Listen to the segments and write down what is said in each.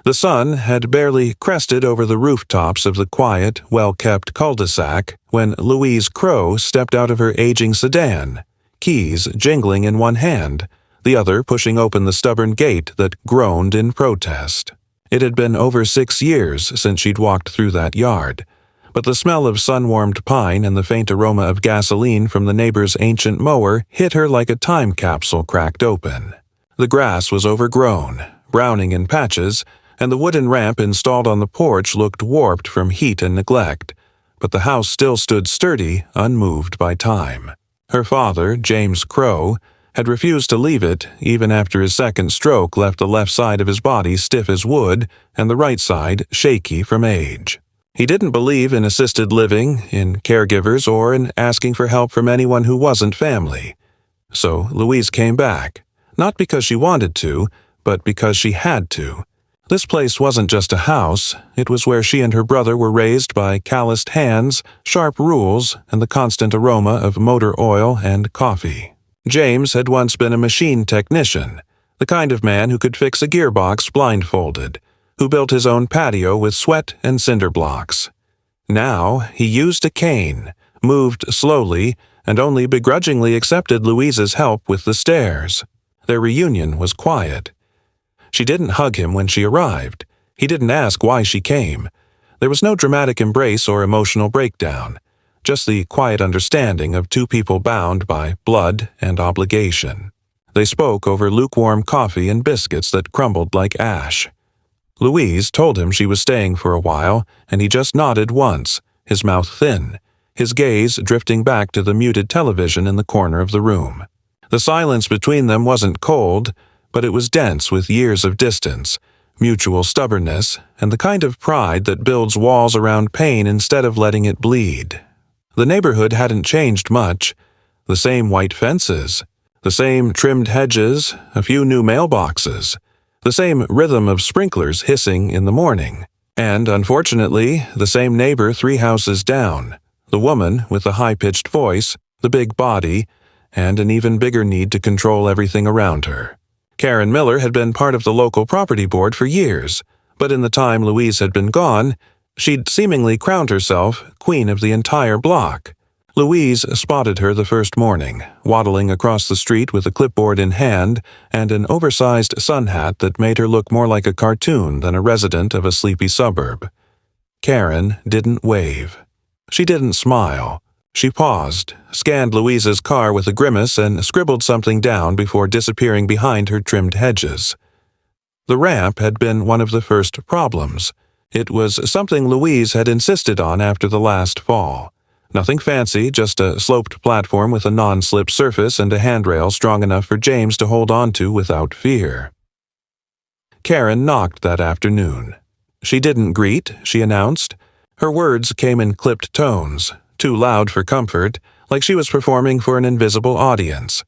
The sun had barely crested over the rooftops of the quiet, well-kept cul-de-sac when Louise Crowe stepped out of her aging sedan, keys jingling in one hand, the other pushing open the stubborn gate that groaned in protest. It had been over 6 years since she'd walked through that yard, but the smell of sun-warmed pine and the faint aroma of gasoline from the neighbor's ancient mower hit her like a time capsule cracked open. The grass was overgrown, browning in patches, and the wooden ramp installed on the porch looked warped from heat and neglect, but the house still stood sturdy, unmoved by time. Her father, James Crowe, had refused to leave it even after his second stroke left the left side of his body stiff as wood and the right side shaky from age. He didn't believe in assisted living, in caregivers, or in asking for help from anyone who wasn't family. So Louise came back, not because she wanted to, but because she had to. This place wasn't just a house, it was where she and her brother were raised by calloused hands, sharp rules, and the constant aroma of motor oil and coffee. James had once been a machine technician, the kind of man who could fix a gearbox blindfolded, who built his own patio with sweat and cinder blocks. Now he used a cane, moved slowly, and only begrudgingly accepted Louise's help with the stairs. Their reunion was quiet. She didn't hug him when she arrived. He didn't ask why she came. There was no dramatic embrace or emotional breakdown, just the quiet understanding of two people bound by blood and obligation. They spoke over lukewarm coffee and biscuits that crumbled like ash. Louise told him she was staying for a while, and he just nodded once, his mouth thin, his gaze drifting back to the muted television in the corner of the room. The silence between them wasn't cold, but it was dense with years of distance, mutual stubbornness, and the kind of pride that builds walls around pain instead of letting it bleed. The neighborhood hadn't changed much. The same white fences, the same trimmed hedges, a few new mailboxes, the same rhythm of sprinklers hissing in the morning, and, unfortunately, the same neighbor 3 houses down, the woman with the high-pitched voice, the big body, and an even bigger need to control everything around her. Karen Miller had been part of the local property board for years, but in the time Louise had been gone, she'd seemingly crowned herself queen of the entire block. Louise spotted her the first morning, waddling across the street with a clipboard in hand and an oversized sun hat that made her look more like a cartoon than a resident of a sleepy suburb. Karen didn't wave. She didn't smile. She paused, scanned Louise's car with a grimace, and scribbled something down before disappearing behind her trimmed hedges. The ramp had been one of the first problems. It was something Louise had insisted on after the last fall. Nothing fancy, just a sloped platform with a non-slip surface and a handrail strong enough for James to hold onto without fear. Karen knocked that afternoon. She didn't greet, she announced. Her words came in clipped tones, too loud for comfort, like she was performing for an invisible audience.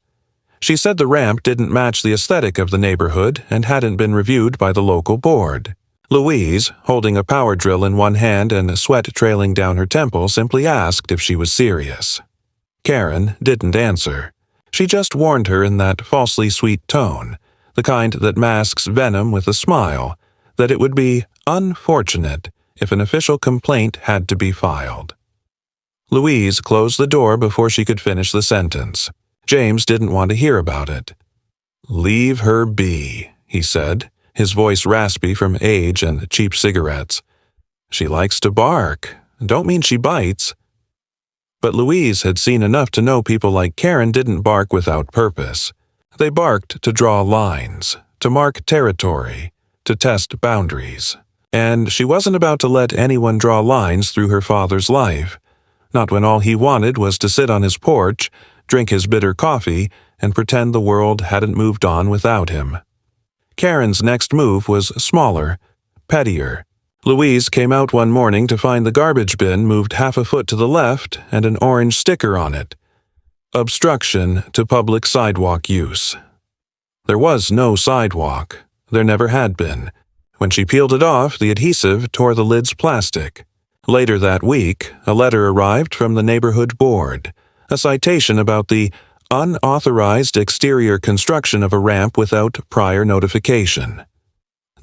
She said the ramp didn't match the aesthetic of the neighborhood and hadn't been reviewed by the local board. Louise, holding a power drill in one hand and sweat trailing down her temple, simply asked if she was serious. Karen didn't answer. She just warned her in that falsely sweet tone, the kind that masks venom with a smile, that it would be unfortunate if an official complaint had to be filed. Louise closed the door before she could finish the sentence. James didn't want to hear about it. "Leave her be," he said, his voice raspy from age and cheap cigarettes. "She likes to bark. Don't mean she bites." But Louise had seen enough to know people like Karen didn't bark without purpose. They barked to draw lines, to mark territory, to test boundaries. And she wasn't about to let anyone draw lines through her father's life. Not when all he wanted was to sit on his porch, drink his bitter coffee, and pretend the world hadn't moved on without him. Karen's next move was smaller, pettier. Louise came out one morning to find the garbage bin moved half a foot to the left and an orange sticker on it. Obstruction to public sidewalk use. There was no sidewalk. There never had been. When she peeled it off, the adhesive tore the lid's plastic. Later that week, a letter arrived from the neighborhood board, a citation about the unauthorized exterior construction of a ramp without prior notification.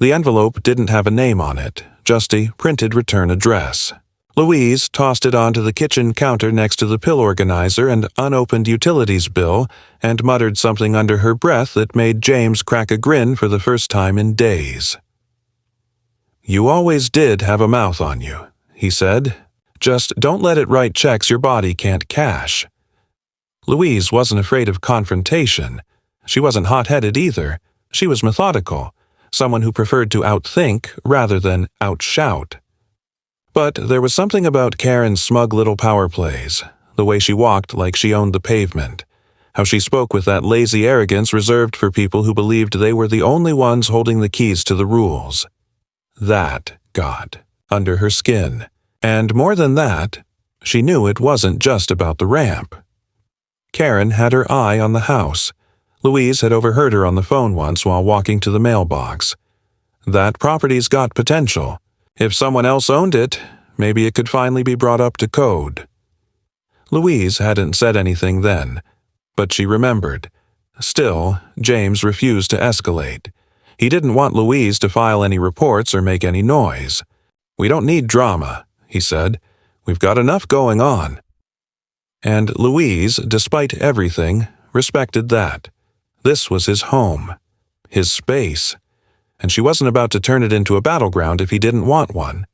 The envelope didn't have a name on it, just a printed return address. Louise tossed it onto the kitchen counter next to the pill organizer and unopened utilities bill and muttered something under her breath that made James crack a grin for the first time in days. "You always did have a mouth on you," he said. "Just don't let it write checks your body can't cash." Louise wasn't afraid of confrontation. She wasn't hot-headed either. She was methodical, someone who preferred to outthink rather than outshout. But there was something about Karen's smug little power plays, the way she walked like she owned the pavement, how she spoke with that lazy arrogance reserved for people who believed they were the only ones holding the keys to the rules. That got under her skin. And more than that, she knew it wasn't just about the ramp. Karen had her eye on the house. Louise had overheard her on the phone once while walking to the mailbox. That property's got potential. If someone else owned it, maybe it could finally be brought up to code. Louise hadn't said anything then, but she remembered. Still, James refused to escalate. He didn't want Louise to file any reports or make any noise. "We don't need drama," he said. "We've got enough going on." And Louise, despite everything, respected that. This was his home, his space, and she wasn't about to turn it into a battleground if he didn't want one.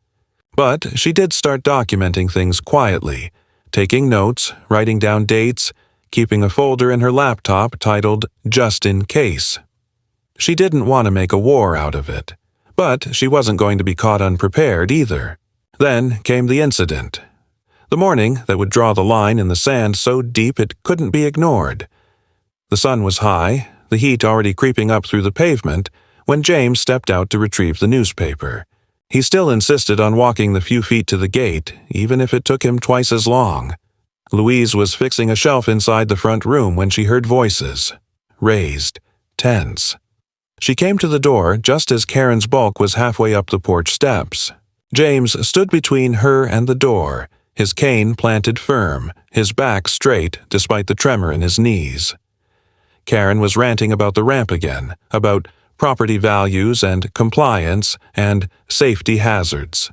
But she did start documenting things quietly, taking notes, writing down dates, keeping a folder in her laptop titled "Just in Case." She didn't want to make a war out of it, but she wasn't going to be caught unprepared either. Then came the incident. The morning that would draw the line in the sand so deep it couldn't be ignored. The sun was high, the heat already creeping up through the pavement, when James stepped out to retrieve the newspaper. He still insisted on walking the few feet to the gate, even if it took him twice as long. Louise was fixing a shelf inside the front room when she heard voices. Raised, tense. She came to the door just as Karen's bulk was halfway up the porch steps. James stood between her and the door, his cane planted firm, his back straight despite the tremor in his knees. Karen was ranting about the ramp again, about property values and compliance and safety hazards.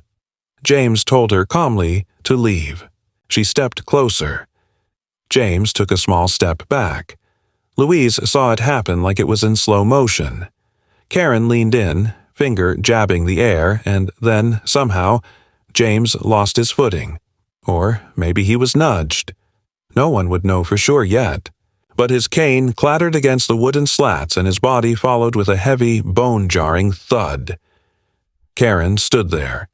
James told her calmly to leave. She stepped closer. James took a small step back. Louise saw it happen like it was in slow motion. Karen leaned in, finger jabbing the air, and then, somehow, James lost his footing. Or maybe he was nudged. No one would know for sure yet. But his cane clattered against the wooden slats and his body followed with a heavy, bone-jarring thud. Karen stood there.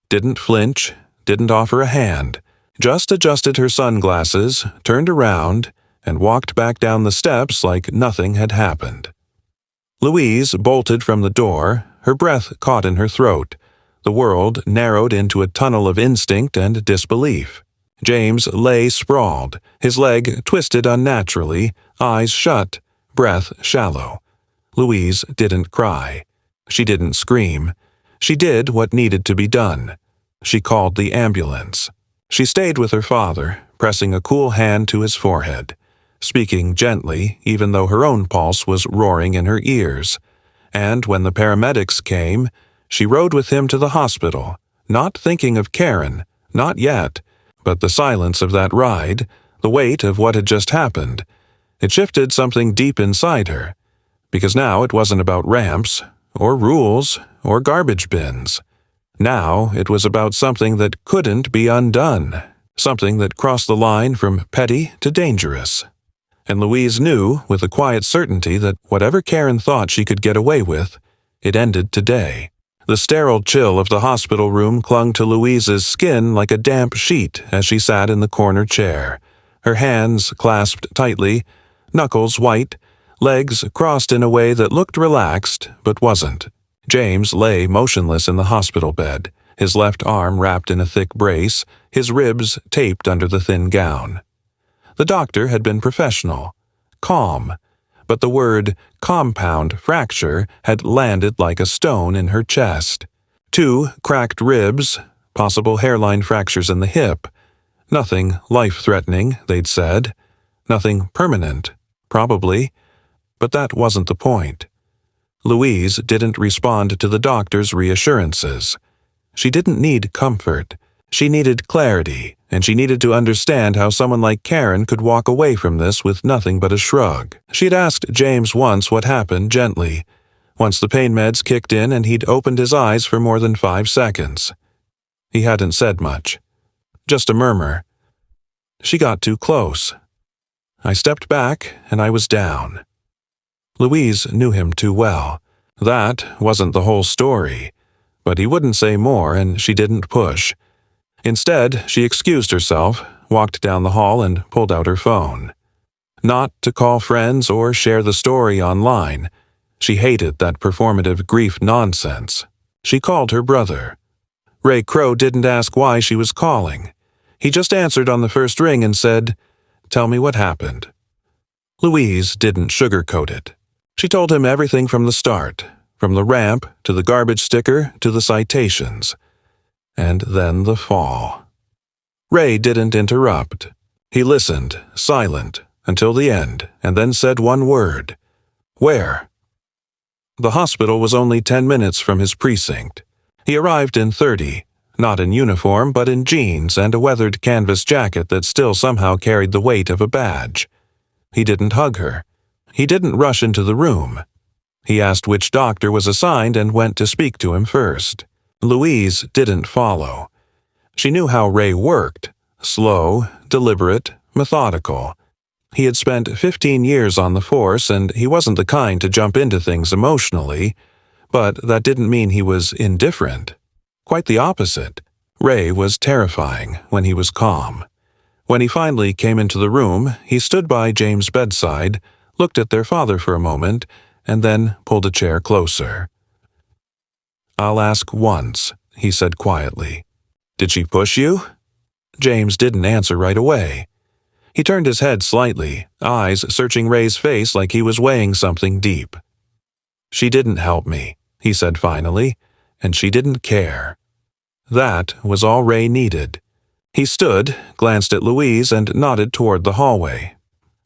Didn't flinch, didn't offer a hand, just adjusted her sunglasses, turned around, and walked back down the steps like nothing had happened. Louise bolted from the door, her breath caught in her throat. The world narrowed into a tunnel of instinct and disbelief. James lay sprawled, his leg twisted unnaturally, eyes shut, breath shallow. Louise didn't cry. She didn't scream. She did what needed to be done. She called the ambulance. She stayed with her father, pressing a cool hand to his forehead, speaking gently even though her own pulse was roaring in her ears. And when the paramedics came, she rode with him to the hospital, not thinking of Karen, not yet, but the silence of that ride, the weight of what had just happened, it shifted something deep inside her, because now it wasn't about ramps, or rules, or garbage bins. Now it was about something that couldn't be undone, something that crossed the line from petty to dangerous. And Louise knew, with a quiet certainty, that whatever Karen thought she could get away with, it ended today. The sterile chill of the hospital room clung to Louise's skin like a damp sheet as she sat in the corner chair, her hands clasped tightly, knuckles white, legs crossed in a way that looked relaxed but wasn't. James lay motionless in the hospital bed, his left arm wrapped in a thick brace, his ribs taped under the thin gown. The doctor had been professional, calm, but the word compound fracture had landed like a stone in her chest. 2 cracked ribs, possible hairline fractures in the hip. Nothing life-threatening, they'd said. Nothing permanent, probably. But that wasn't the point. Louise didn't respond to the doctor's reassurances. She didn't need comfort. She needed clarity, and she needed to understand how someone like Karen could walk away from this with nothing but a shrug. She'd asked James once what happened gently, once the pain meds kicked in and he'd opened his eyes for more than 5 seconds. He hadn't said much. Just a murmur. She got too close. I stepped back, and I was down. Louise knew him too well. That wasn't the whole story. But he wouldn't say more, and she didn't push. Instead, she excused herself, walked down the hall, and pulled out her phone. Not to call friends or share the story online. She hated that performative grief nonsense. She called her brother. Ray Crow didn't ask why she was calling. He just answered on the first ring and said, "Tell me what happened." Louise didn't sugarcoat it. She told him everything from the start, from the ramp to the garbage sticker to the citations. And then the fall. Ray didn't interrupt. He listened, silent, until the end, and then said one word. "Where?" The hospital was only 10 minutes from his precinct. He arrived in 30, not in uniform but in jeans and a weathered canvas jacket that still somehow carried the weight of a badge. He didn't hug her. He didn't rush into the room. He asked which doctor was assigned and went to speak to him first. Louise didn't follow. She knew how Ray worked. Slow, deliberate, methodical. He had spent 15 years on the force, and he wasn't the kind to jump into things emotionally, but that didn't mean he was indifferent. Quite the opposite. Ray was terrifying when he was calm. When he finally came into the room, he stood by James' bedside, looked at their father for a moment, and then pulled a chair closer. "I'll ask once," he said quietly. "Did she push you?" James didn't answer right away. He turned his head slightly, eyes searching Ray's face like he was weighing something deep. "She didn't help me," he said finally, "and she didn't care." That was all Ray needed. He stood, glanced at Louise, and nodded toward the hallway.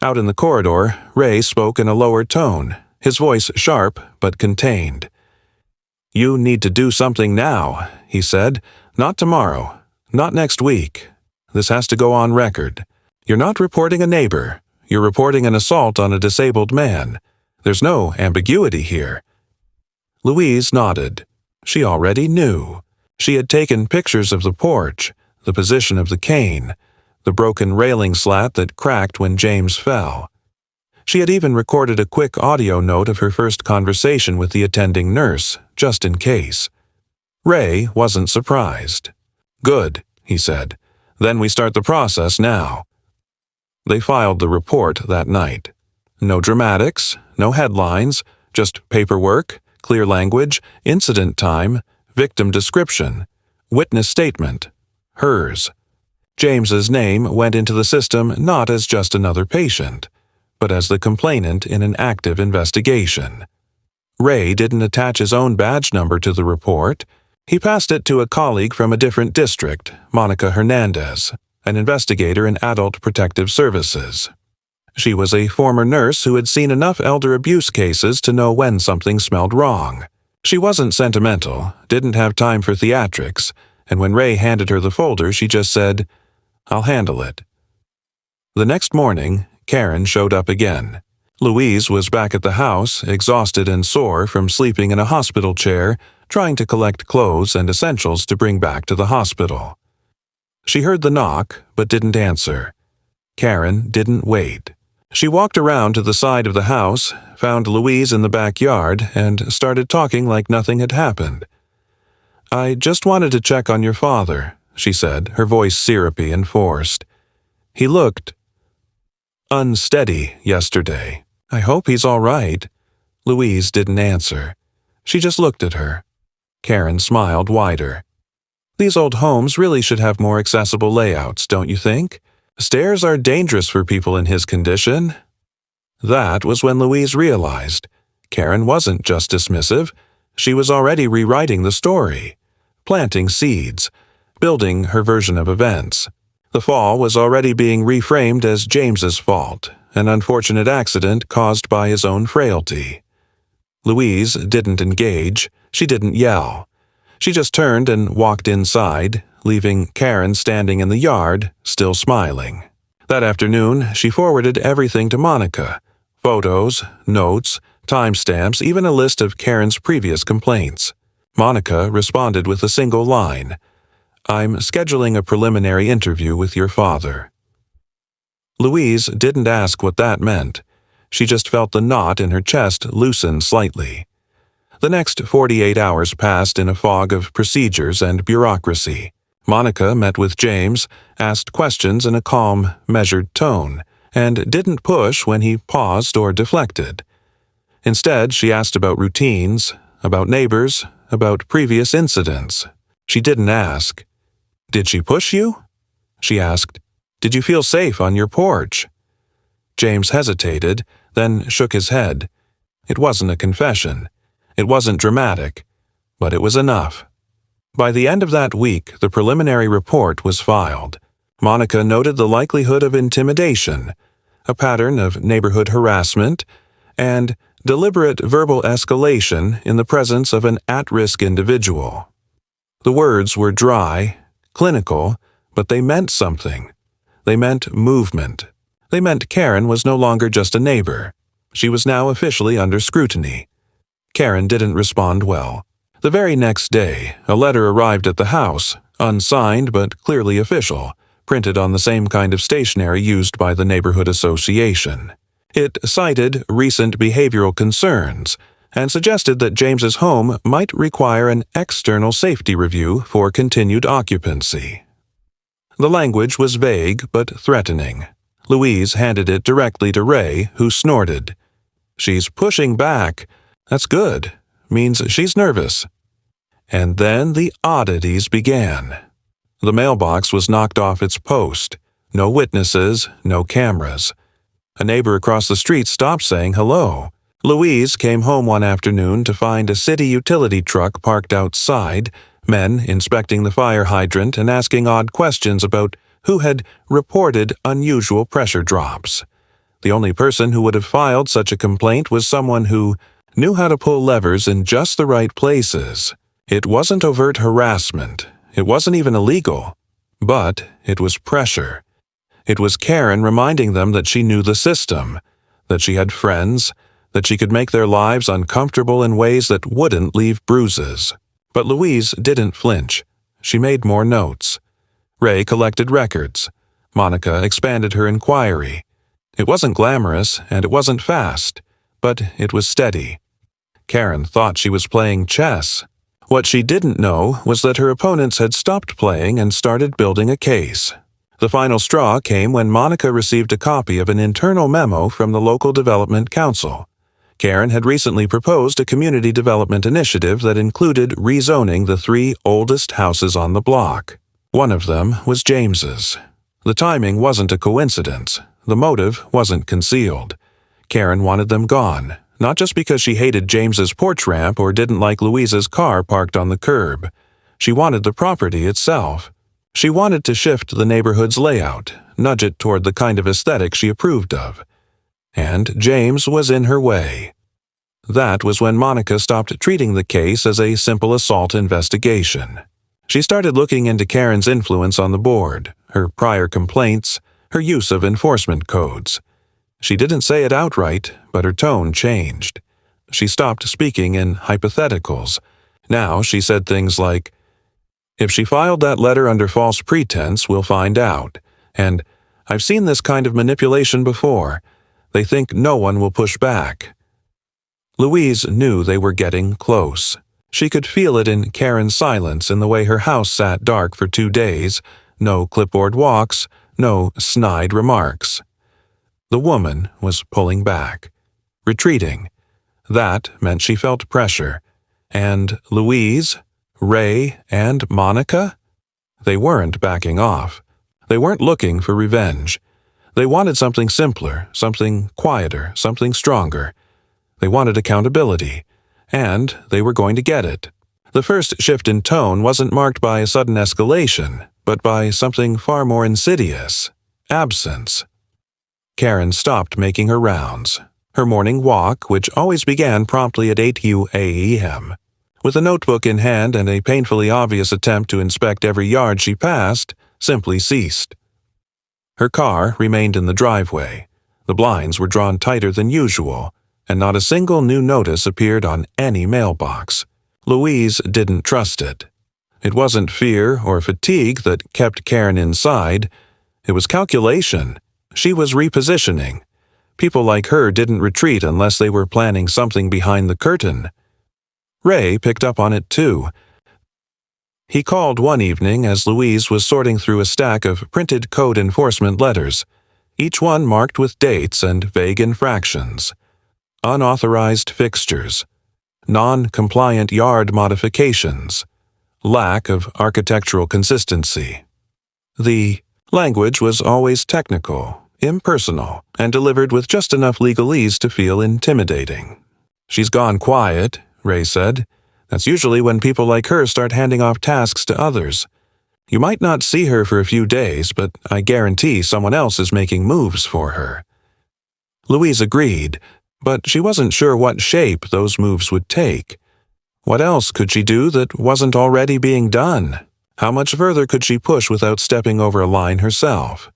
Out in the corridor, Ray spoke in a lower tone, his voice sharp but contained. "You need to do something now," he said. "Not tomorrow. Not next week. This has to go on record. You're not reporting a neighbor. You're reporting an assault on a disabled man. There's no ambiguity here." Louise nodded. She already knew. She had taken pictures of the porch, the position of the cane, the broken railing slat that cracked when James fell. She had even recorded a quick audio note of her first conversation with the attending nurse, just in case. Ray wasn't surprised. "Good," he said. "Then we start the process now." They filed the report that night. No dramatics, no headlines, just paperwork, clear language, incident time, victim description, witness statement, hers. James's name went into the system not as just another patient, but as the complainant in an active investigation. Ray didn't attach his own badge number to the report. He passed it to a colleague from a different district, Monica Hernandez, an investigator in adult protective services. She was a former nurse who had seen enough elder abuse cases to know when something smelled wrong. She wasn't sentimental, didn't have time for theatrics, and when Ray handed her the folder, she just said, "I'll handle it." The next morning, Karen showed up again. Louise was back at the house, exhausted and sore from sleeping in a hospital chair, trying to collect clothes and essentials to bring back to the hospital. She heard the knock, but didn't answer. Karen didn't wait. She walked around to the side of the house, found Louise in the backyard, and started talking like nothing had happened. "I just wanted to check on your father," she said, her voice syrupy and forced. "He looked unsteady yesterday. I hope he's all right." Louise didn't answer. She just looked at her. Karen smiled wider. "These old homes really should have more accessible layouts, don't you think? Stairs are dangerous for people in his condition." That was when Louise realized Karen wasn't just dismissive. She was already rewriting the story, planting seeds, building her version of events. The fall was already being reframed as James's fault, an unfortunate accident caused by his own frailty. Louise didn't engage. She didn't yell. She just turned and walked inside, leaving Karen standing in the yard, still smiling. That afternoon, she forwarded everything to Monica: photos, notes, timestamps, even a list of Karen's previous complaints. Monica responded with a single line: "I'm scheduling a preliminary interview with your father." Louise didn't ask what that meant. She just felt the knot in her chest loosen slightly. The next 48 hours passed in a fog of procedures and bureaucracy. Monica met with James, asked questions in a calm, measured tone, and didn't push when he paused or deflected. Instead, she asked about routines, about neighbors, about previous incidents. She didn't ask, "Did she push you?" She asked, "Did you feel safe on your porch?" James hesitated, then shook his head. It wasn't a confession. It wasn't dramatic, but it was enough. By the end of that week, the preliminary report was filed. Monica noted the likelihood of intimidation, a pattern of neighborhood harassment, and deliberate verbal escalation in the presence of an at-risk individual. The words were dry, clinical, but they meant something. They meant movement. They meant Karen was no longer just a neighbor. She was now officially under scrutiny. Karen didn't respond well. The very next day, a letter arrived at the house, unsigned but clearly official, printed on the same kind of stationery used by the neighborhood association. It cited recent behavioral concerns and suggested that James's home might require an external safety review for continued occupancy. The language was vague but threatening. Louise handed it directly to Ray, who snorted. "She's pushing back. That's good. Means she's nervous." And then the oddities began. The mailbox was knocked off its post. No witnesses, no cameras. A neighbor across the street stopped saying hello. Louise came home one afternoon to find a city utility truck parked outside, men inspecting the fire hydrant and asking odd questions about who had reported unusual pressure drops. The only person who would have filed such a complaint was someone who knew how to pull levers in just the right places. It wasn't overt harassment. It wasn't even illegal. But it was pressure. It was Karen reminding them that she knew the system, that she had friends, that she could make their lives uncomfortable in ways that wouldn't leave bruises. But Louise didn't flinch. She made more notes. Ray collected records. Monica expanded her inquiry. It wasn't glamorous and it wasn't fast, but it was steady. Karen thought she was playing chess. What she didn't know was that her opponents had stopped playing and started building a case. The final straw came when Monica received a copy of an internal memo from the local development council. Karen had recently proposed a community development initiative that included rezoning the 3 oldest houses on the block. One of them was James's. The timing wasn't a coincidence. The motive wasn't concealed. Karen wanted them gone, not just because she hated James's porch ramp or didn't like Louise's car parked on the curb. She wanted the property itself. She wanted to shift the neighborhood's layout, nudge it toward the kind of aesthetic she approved of. And James was in her way. That was when Monica stopped treating the case as a simple assault investigation. She started looking into Karen's influence on the board, her prior complaints, her use of enforcement codes. She didn't say it outright, but her tone changed. She stopped speaking in hypotheticals. Now she said things like, "If she filed that letter under false pretense, we'll find out. And I've seen this kind of manipulation before. They think no one will push back." Louise knew they were getting close. She could feel it in Karen's silence, in the way her house sat dark for 2 days, no clipboard walks, no snide remarks. The woman was pulling back, retreating. That meant she felt pressure. And Louise, Ray, and Monica? They weren't backing off. They weren't looking for revenge. They wanted something simpler, something quieter, something stronger. They wanted accountability, and they were going to get it. The first shift in tone wasn't marked by a sudden escalation, but by something far more insidious: absence. Karen stopped making her rounds. her morning walk, which always began promptly at 8 a.m. With a notebook in hand and a painfully obvious attempt to inspect every yard she passed, simply ceased. Her car remained in the driveway. The blinds were drawn tighter than usual, and not a single new notice appeared on any mailbox. Louise didn't trust it. It wasn't fear or fatigue that kept Karen inside. It was calculation. She was repositioning. People like her didn't retreat unless they were planning something behind the curtain. Ray picked up on it too. He called one evening as Louise was sorting through a stack of printed code enforcement letters, each one marked with dates and vague infractions. Unauthorized fixtures, non-compliant yard modifications, lack of architectural consistency. The language was always technical, impersonal, and delivered with just enough legalese to feel intimidating. "She's gone quiet," Ray said. "That's usually when people like her start handing off tasks to others. You might not see her for a few days, but I guarantee someone else is making moves for her." Louise agreed, but she wasn't sure what shape those moves would take. What else could she do that wasn't already being done? How much further could she push without stepping over a line herself?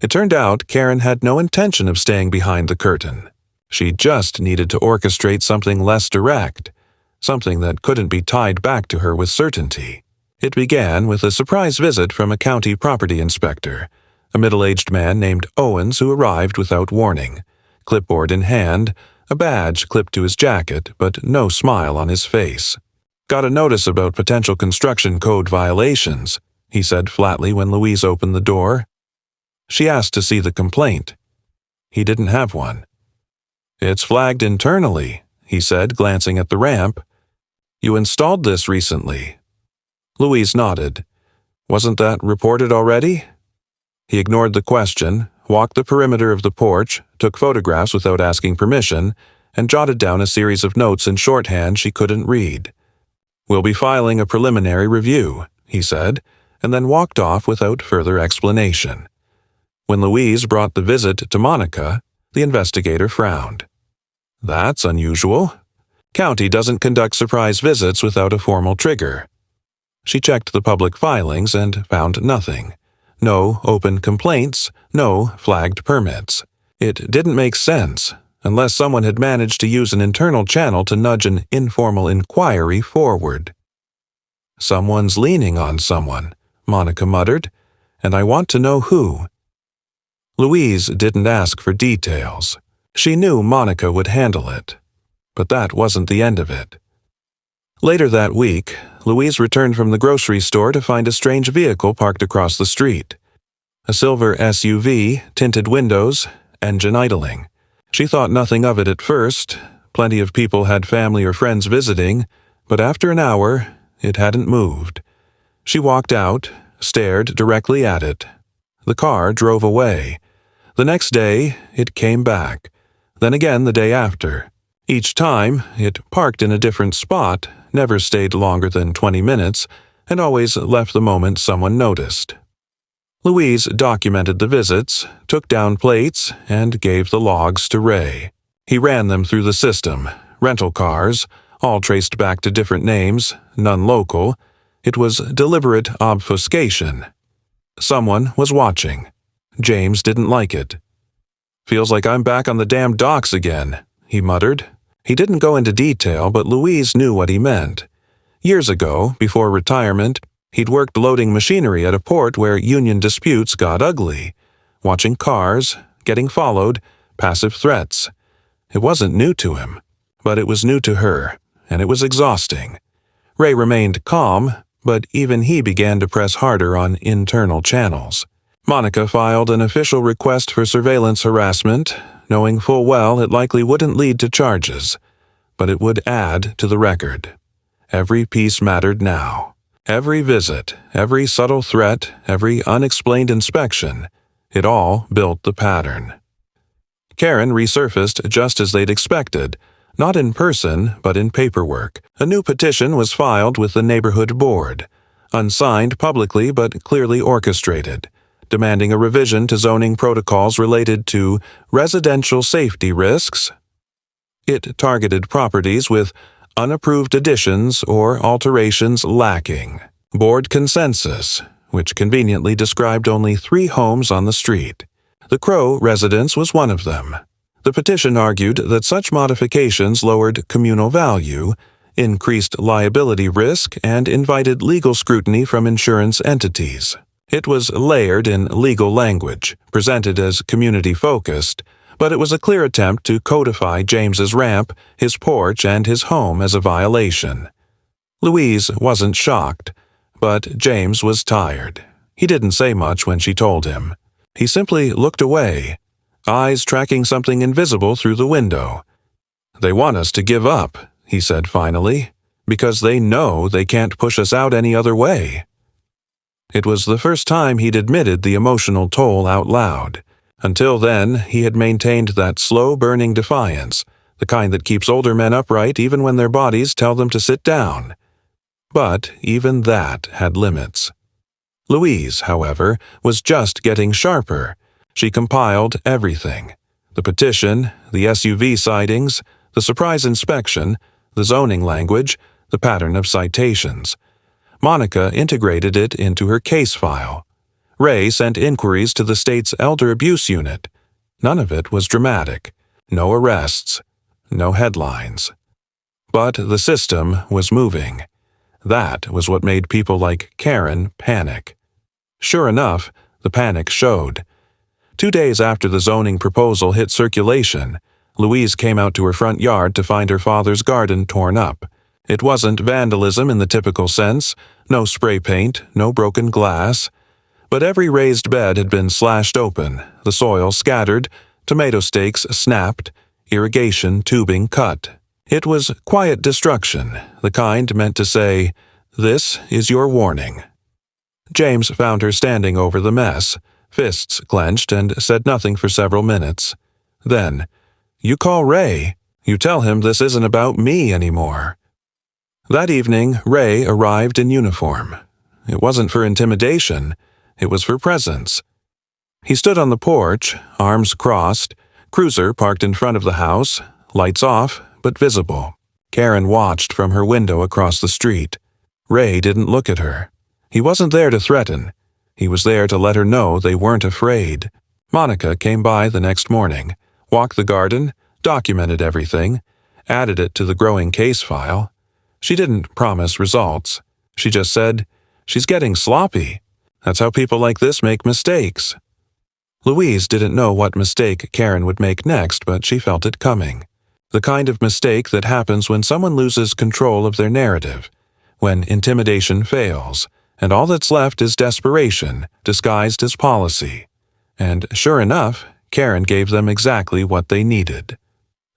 It turned out Karen had no intention of staying behind the curtain. She just needed to orchestrate something less direct, something that couldn't be tied back to her with certainty. It began with a surprise visit from a county property inspector, a middle-aged man named Owens who arrived without warning, clipboard in hand, a badge clipped to his jacket, but no smile on his face. "Got a notice about potential construction code violations," he said flatly when Louise opened the door. She asked to see the complaint. He didn't have one. "It's flagged internally," he said, glancing at the ramp. "You installed this recently." Louise nodded. "Wasn't that reported already?" He ignored the question, walked the perimeter of the porch, took photographs without asking permission, and jotted down a series of notes in shorthand she couldn't read. "We'll be filing a preliminary review," he said, and then walked off without further explanation. When Louise brought the visit to Monica, the investigator frowned. "That's unusual. County doesn't conduct surprise visits without a formal trigger." She checked the public filings and found nothing. No open complaints, no flagged permits. It didn't make sense, unless someone had managed to use an internal channel to nudge an informal inquiry forward. "Someone's leaning on someone," Monica muttered, "and I want to know who." Louise didn't ask for details. She knew Monica would handle it. But that wasn't the end of it. Later that week, Louise returned from the grocery store to find a strange vehicle parked across the street. A silver SUV, tinted windows, engine idling. She thought nothing of it at first. Plenty of people had family or friends visiting, but after an hour, it hadn't moved. She walked out, stared directly at it. The car drove away. The next day, it came back. Then again the day after. Each time, it parked in a different spot, never stayed longer than 20 minutes, and always left the moment someone noticed. Louise documented the visits, took down plates, and gave the logs to Ray. He ran them through the system. Rental cars, all traced back to different names, none local. It was deliberate obfuscation. Someone was watching. James didn't like it. "Feels like I'm back on the damn docks again," he muttered. He didn't go into detail, but Louise knew what he meant. Years ago, before retirement, he'd worked loading machinery at a port where union disputes got ugly. Watching cars, getting followed, passive threats. It wasn't new to him, but it was new to her, and it was exhausting. Ray remained calm, but even he began to press harder on internal channels. Monica filed an official request for surveillance harassment, knowing full well it likely wouldn't lead to charges, but it would add to the record. Every piece mattered now. Every visit, every subtle threat, every unexplained inspection, it all built the pattern. Karen resurfaced just as they'd expected, not in person, but in paperwork. A new petition was filed with the neighborhood board, unsigned publicly but clearly orchestrated, demanding a revision to zoning protocols related to residential safety risks. It targeted properties with unapproved additions or alterations lacking board consensus, which conveniently described only 3 homes on the street. The Crow residence was one of them. The petition argued that such modifications lowered communal value, increased liability risk, and invited legal scrutiny from insurance entities. It was layered in legal language, presented as community-focused, but it was a clear attempt to codify James's ramp, his porch, and his home as a violation. Louise wasn't shocked, but James was tired. He didn't say much when she told him. He simply looked away, eyes tracking something invisible through the window. "They want us to give up," he said finally, "because they know they can't push us out any other way." It was the first time he'd admitted the emotional toll out loud. Until then, he had maintained that slow-burning defiance, the kind that keeps older men upright even when their bodies tell them to sit down. But even that had limits. Louise, however, was just getting sharper. She compiled everything: the petition, the SUV sightings, the surprise inspection, the zoning language, the pattern of citations. Monica integrated it into her case file. Ray sent inquiries to the state's elder abuse unit. None of it was dramatic. No arrests. No headlines. But the system was moving. That was what made people like Karen panic. Sure enough, the panic showed. 2 days after the zoning proposal hit circulation, Louise came out to her front yard to find her father's garden torn up. It wasn't vandalism in the typical sense, no spray paint, no broken glass. But every raised bed had been slashed open, the soil scattered, tomato stakes snapped, irrigation tubing cut. It was quiet destruction, the kind meant to say, "This is your warning." James found her standing over the mess, fists clenched, and said nothing for several minutes. Then, "You call Ray. You tell him this isn't about me anymore." That evening, Ray arrived in uniform. It wasn't for intimidation. It was for presence. He stood on the porch, arms crossed, cruiser parked in front of the house, lights off, but visible. Karen watched from her window across the street. Ray didn't look at her. He wasn't there to threaten. He was there to let her know they weren't afraid. Monica came by the next morning, walked the garden, documented everything, added it to the growing case file. She didn't promise results. She just said, "She's getting sloppy. That's how people like this make mistakes." Louise didn't know what mistake Karen would make next, but she felt it coming. The kind of mistake that happens when someone loses control of their narrative, when intimidation fails, and all that's left is desperation, disguised as policy. And sure enough, Karen gave them exactly what they needed.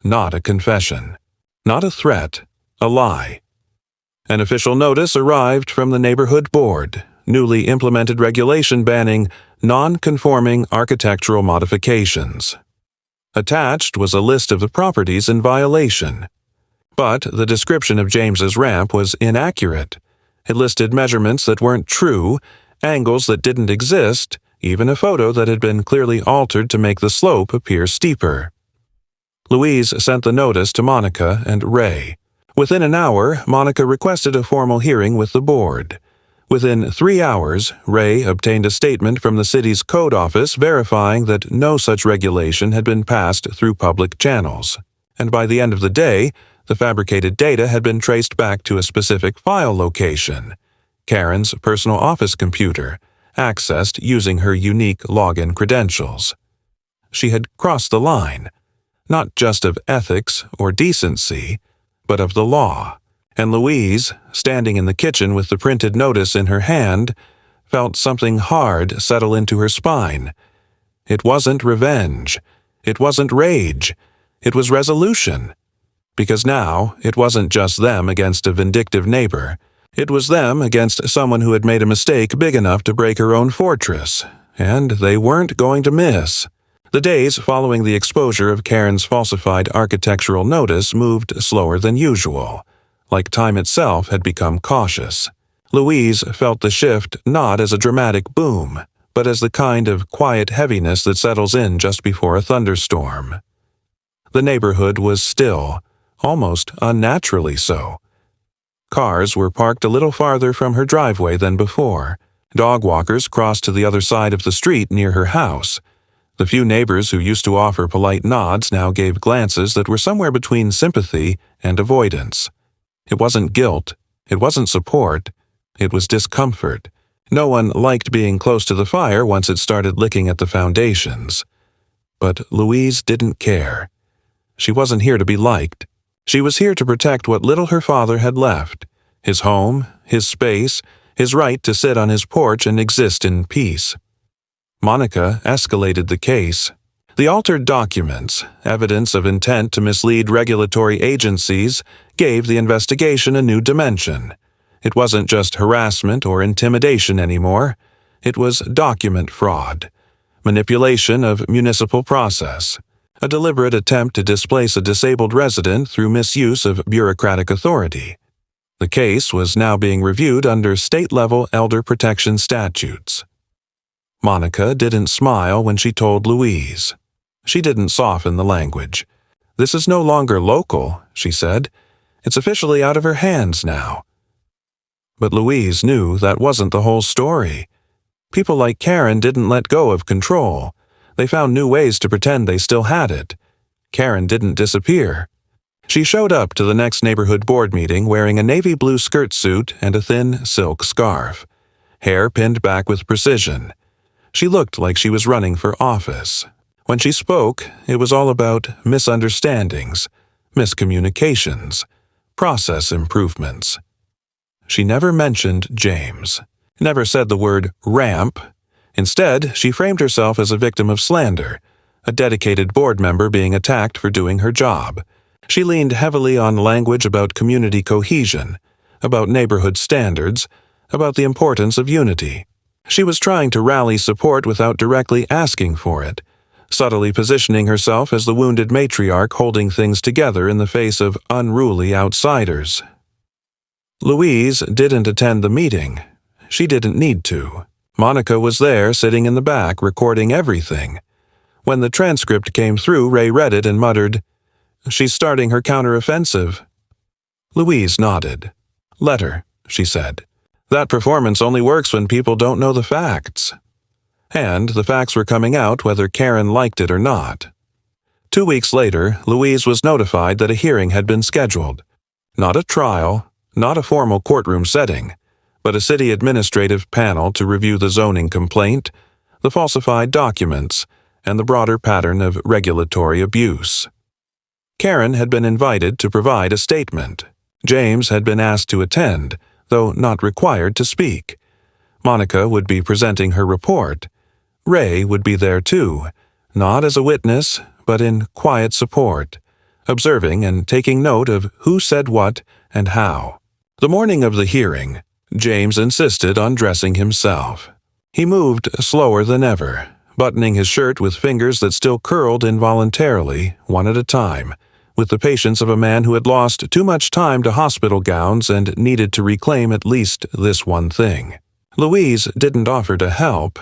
Not a confession. Not a threat. A lie. An official notice arrived from the neighborhood board, newly implemented regulation banning non-conforming architectural modifications. Attached was a list of the properties in violation. But the description of James's ramp was inaccurate. It listed measurements that weren't true, angles that didn't exist, even a photo that had been clearly altered to make the slope appear steeper. Louise sent the notice to Monica and Ray. Within an hour, Monica requested a formal hearing with the board. Within 3 hours, Ray obtained a statement from the city's code office verifying that no such regulation had been passed through public channels. And by the end of the day, the fabricated data had been traced back to a specific file location, Karen's personal office computer, accessed using her unique login credentials. She had crossed the line, not just of ethics or decency, but of the law. And Louise, standing in the kitchen with the printed notice in her hand, felt something hard settle into her spine. It wasn't revenge. It wasn't rage. It was resolution. Because now, it wasn't just them against a vindictive neighbor. It was them against someone who had made a mistake big enough to break her own fortress. And they weren't going to miss. The days following the exposure of Karen's falsified architectural notice moved slower than usual. Like time itself had become cautious. Louise felt the shift not as a dramatic boom, but as the kind of quiet heaviness that settles in just before a thunderstorm. The neighborhood was still, almost unnaturally so. Cars were parked a little farther from her driveway than before. Dog walkers crossed to the other side of the street near her house. The few neighbors who used to offer polite nods now gave glances that were somewhere between sympathy and avoidance. It wasn't guilt. It wasn't support. It was discomfort. No one liked being close to the fire once it started licking at the foundations. But Louise didn't care. She wasn't here to be liked. She was here to protect what little her father had left: his home, his space, his right to sit on his porch and exist in peace. Monica escalated the case. The altered documents, evidence of intent to mislead regulatory agencies, gave the investigation a new dimension. It wasn't just harassment or intimidation anymore. It was document fraud, manipulation of municipal process, a deliberate attempt to displace a disabled resident through misuse of bureaucratic authority. The case was now being reviewed under state-level elder protection statutes. Monica didn't smile when she told Louise. She didn't soften the language. "This is no longer local," she said. "It's officially out of her hands now." But Louise knew that wasn't the whole story. People like Karen didn't let go of control. They found new ways to pretend they still had it. Karen didn't disappear. She showed up to the next neighborhood board meeting wearing a navy blue skirt suit and a thin silk scarf, hair pinned back with precision. She looked like she was running for office. When she spoke, it was all about misunderstandings, miscommunications, process improvements. She never mentioned James, never said the word ramp. Instead, she framed herself as a victim of slander, a dedicated board member being attacked for doing her job. She leaned heavily on language about community cohesion, about neighborhood standards, about the importance of unity. She was trying to rally support without directly asking for it, subtly positioning herself as the wounded matriarch holding things together in the face of unruly outsiders. Louise didn't attend the meeting. She didn't need to. Monica was there, sitting in the back, recording everything. When the transcript came through, Ray read it and muttered, "She's starting her counteroffensive." Louise nodded. "Let her," she said. "That performance only works when people don't know the facts." And the facts were coming out whether Karen liked it or not. 2 weeks later, Louise was notified that a hearing had been scheduled. Not a trial, not a formal courtroom setting, but a city administrative panel to review the zoning complaint, the falsified documents, and the broader pattern of regulatory abuse. Karen had been invited to provide a statement. James had been asked to attend, though not required to speak. Monica would be presenting her report. Ray would be there too, not as a witness, but in quiet support, observing and taking note of who said what and how. The morning of the hearing, James insisted on dressing himself. He moved slower than ever, buttoning his shirt with fingers that still curled involuntarily, one at a time, with the patience of a man who had lost too much time to hospital gowns and needed to reclaim at least this one thing. Louise didn't offer to help.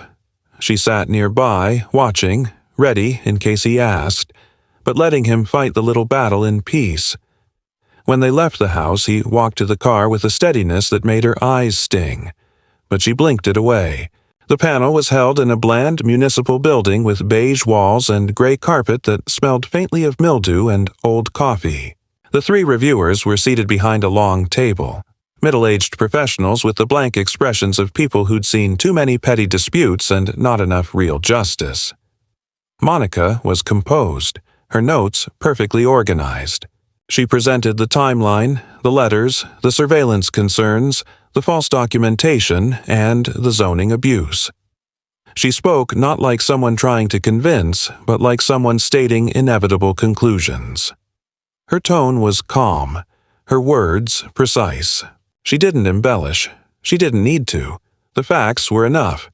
She sat nearby, watching, ready in case he asked, but letting him fight the little battle in peace. When they left the house, he walked to the car with a steadiness that made her eyes sting, but she blinked it away. The panel was held in a bland municipal building with beige walls and gray carpet that smelled faintly of mildew and old coffee. The 3 reviewers were seated behind a long table, middle-aged professionals with the blank expressions of people who'd seen too many petty disputes and not enough real justice. Monica was composed, her notes perfectly organized. She presented the timeline, the letters, the surveillance concerns, the false documentation, and the zoning abuse. She spoke not like someone trying to convince, but like someone stating inevitable conclusions. Her tone was calm, her words precise. She didn't embellish. She didn't need to. The facts were enough.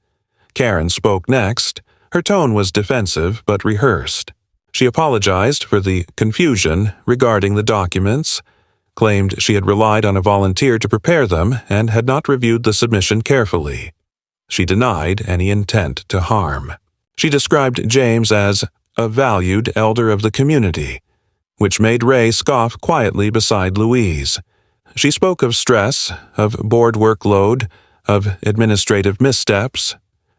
Karen spoke next. Her tone was defensive but rehearsed. She apologized for the confusion regarding the documents, claimed she had relied on a volunteer to prepare them and had not reviewed the submission carefully. She denied any intent to harm. She described James as a valued elder of the community, which made Ray scoff quietly beside Louise. She spoke of stress, of board workload, of administrative missteps.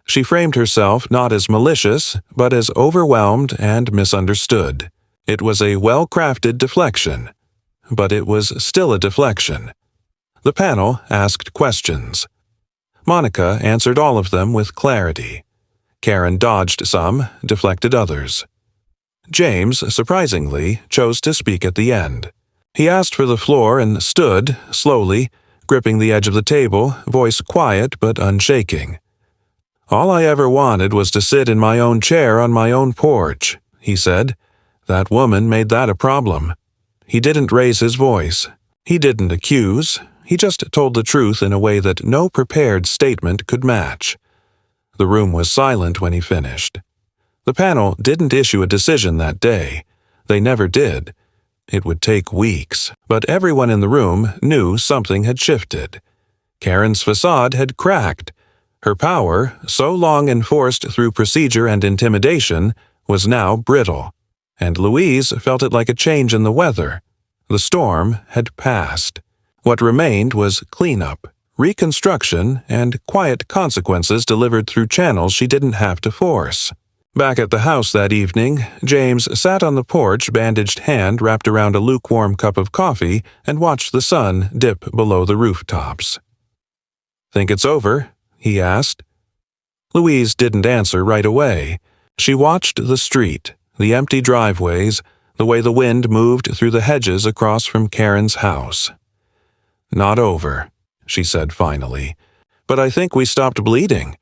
She framed herself not as malicious, but as overwhelmed and misunderstood. It was a well-crafted deflection, but it was still a deflection. The panel asked questions. Monica answered all of them with clarity. Karen dodged some, deflected others. James, surprisingly, chose to speak at the end. He asked for the floor and stood, slowly, gripping the edge of the table, voice quiet but unshaking. "All I ever wanted was to sit in my own chair on my own porch," he said. "That woman made that a problem." He didn't raise his voice. He didn't accuse. He just told the truth in a way that no prepared statement could match. The room was silent when he finished. The panel didn't issue a decision that day. They never did. It would take weeks, but everyone in the room knew something had shifted. Karen's facade had cracked. Her power, so long enforced through procedure and intimidation, was now brittle. And Louise felt it like a change in the weather. The storm had passed. What remained was cleanup, reconstruction, and quiet consequences delivered through channels she didn't have to force. Back at the house that evening, James sat on the porch, bandaged hand wrapped around a lukewarm cup of coffee, and watched the sun dip below the rooftops. "Think it's over?" he asked. Louise didn't answer right away. She watched the street, the empty driveways, the way the wind moved through the hedges across from Karen's house. "Not over," she said finally, "but I think we stopped bleeding."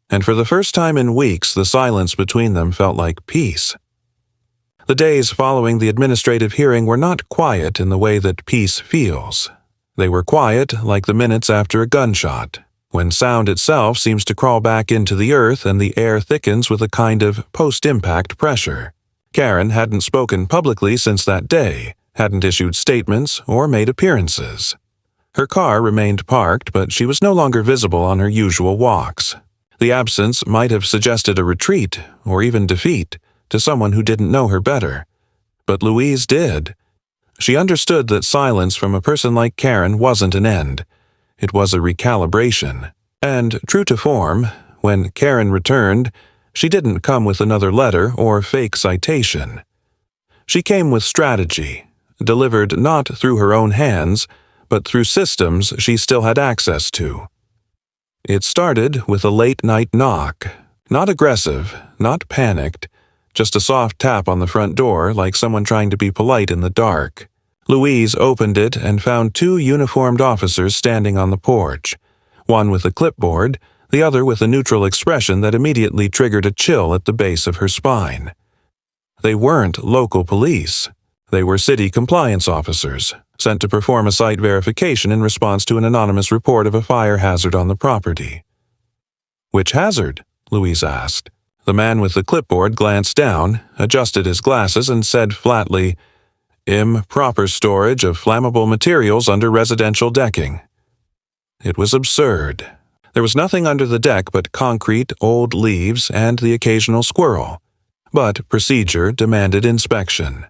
And for the first time in weeks, the silence between them felt like peace. The days following the administrative hearing were not quiet in the way that peace feels. They were quiet like the minutes after a gunshot, when sound itself seems to crawl back into the earth and the air thickens with a kind of post-impact pressure. Karen hadn't spoken publicly since that day, hadn't issued statements or made appearances. Her car remained parked, but she was no longer visible on her usual walks. The absence might have suggested a retreat, or even defeat, to someone who didn't know her better. But Louise did. She understood that silence from a person like Karen wasn't an end. It was a recalibration. And, true to form, when Karen returned, she didn't come with another letter or fake citation. She came with strategy, delivered not through her own hands, but through systems she still had access to. It started with a late-night knock, not aggressive, not panicked, just a soft tap on the front door like someone trying to be polite in the dark. Louise opened it and found two uniformed officers standing on the porch, one with a clipboard, the other with a neutral expression that immediately triggered a chill at the base of her spine. They weren't local police. They were city compliance officers, sent to perform a site verification in response to an anonymous report of a fire hazard on the property. "Which hazard?" Louise asked. The man with the clipboard glanced down, adjusted his glasses, and said flatly, "Improper storage of flammable materials under residential decking." It was absurd. There was nothing under the deck but concrete, old leaves, and the occasional squirrel. But procedure demanded inspection.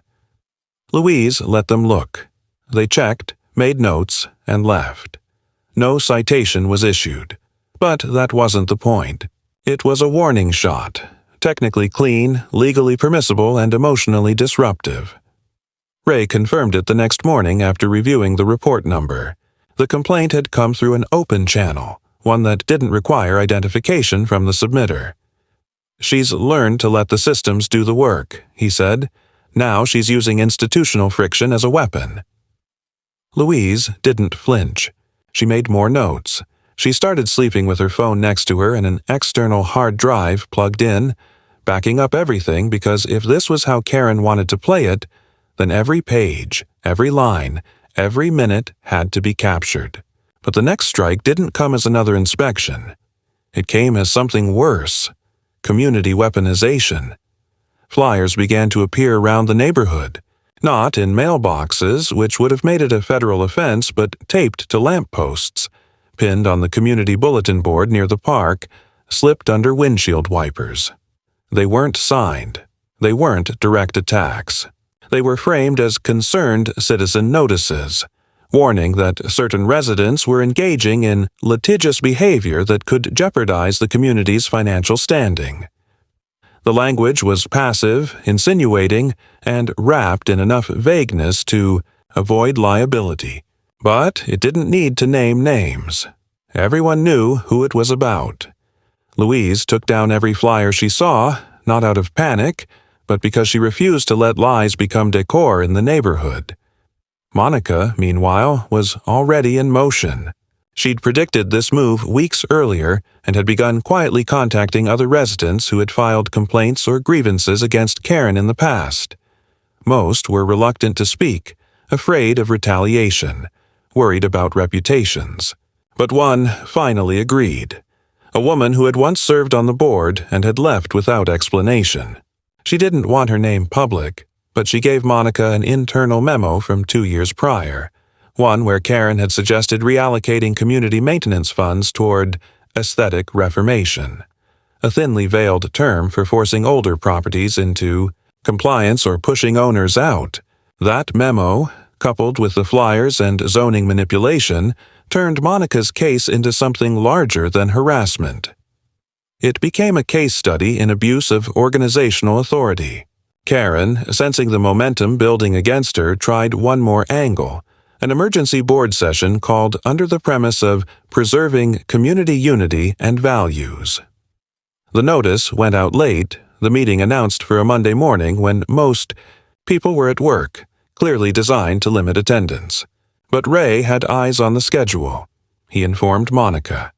Louise let them look. They checked, made notes, and left. No citation was issued. But that wasn't the point. It was a warning shot, technically clean, legally permissible, and emotionally disruptive. Ray confirmed it the next morning after reviewing the report number. The complaint had come through an open channel, one that didn't require identification from the submitter. "She's learned to let the systems do the work," he said. "Now she's using institutional friction as a weapon." Louise didn't flinch. She made more notes. She started sleeping with her phone next to her and an external hard drive plugged in, backing up everything because if this was how Karen wanted to play it, then every page, every line, every minute had to be captured. But the next strike didn't come as another inspection. It came as something worse: community weaponization. Flyers began to appear around the neighborhood, not in mailboxes, which would have made it a federal offense, but taped to lampposts, pinned on the community bulletin board near the park slipped under windshield wipers. They weren't signed. They weren't direct attacks. They were framed as concerned citizen notices, warning that certain residents were engaging in litigious behavior that could jeopardize the community's financial standing. The language was passive, insinuating, and wrapped in enough vagueness to avoid liability. But it didn't need to name names. Everyone knew who it was about. Louise took down every flyer she saw, not out of panic, but because she refused to let lies become decor in the neighborhood. Monica, meanwhile, was already in motion. She'd predicted this move weeks earlier and had begun quietly contacting other residents who had filed complaints or grievances against Karen in the past. Most were reluctant to speak, afraid of retaliation, worried about reputations. But one finally agreed. A woman who had once served on the board and had left without explanation. She didn't want her name public, but she gave Monica an internal memo from 2 years prior, one where Karen had suggested reallocating community maintenance funds toward aesthetic reformation, a thinly veiled term for forcing older properties into compliance or pushing owners out. That memo, coupled with the flyers and zoning manipulation, turned Monica's case into something larger than harassment. It became a case study in abuse of organizational authority. Karen, sensing the momentum building against her, tried one more angle, an emergency board session called under the premise of preserving community unity and values. The notice went out late, the meeting announced for a Monday morning when most people were at work, clearly designed to limit attendance. But Ray had eyes on the schedule. He informed Monica.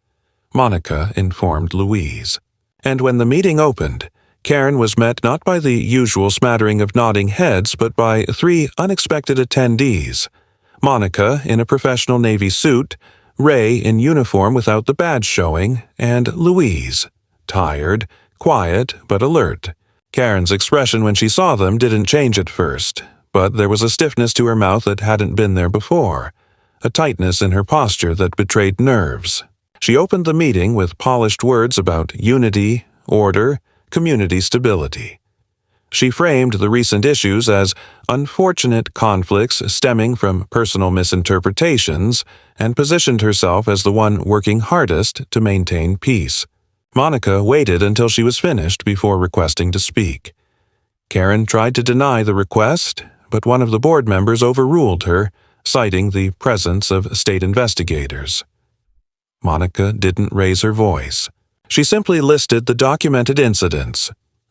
Monica informed Louise. And when the meeting opened, Karen was met not by the usual smattering of nodding heads, but by 3 unexpected attendees. Monica in a professional Navy suit, Ray in uniform without the badge showing, and Louise, tired, quiet, but alert. Karen's expression when she saw them didn't change at first, but there was a stiffness to her mouth that hadn't been there before, a tightness in her posture that betrayed nerves. She opened the meeting with polished words about unity, order, community stability. She framed the recent issues as unfortunate conflicts stemming from personal misinterpretations and positioned herself as the one working hardest to maintain peace. Monica waited until she was finished before requesting to speak. Karen tried to deny the request, but one of the board members overruled her, citing the presence of state investigators. Monica didn't raise her voice. She simply listed the documented incidents: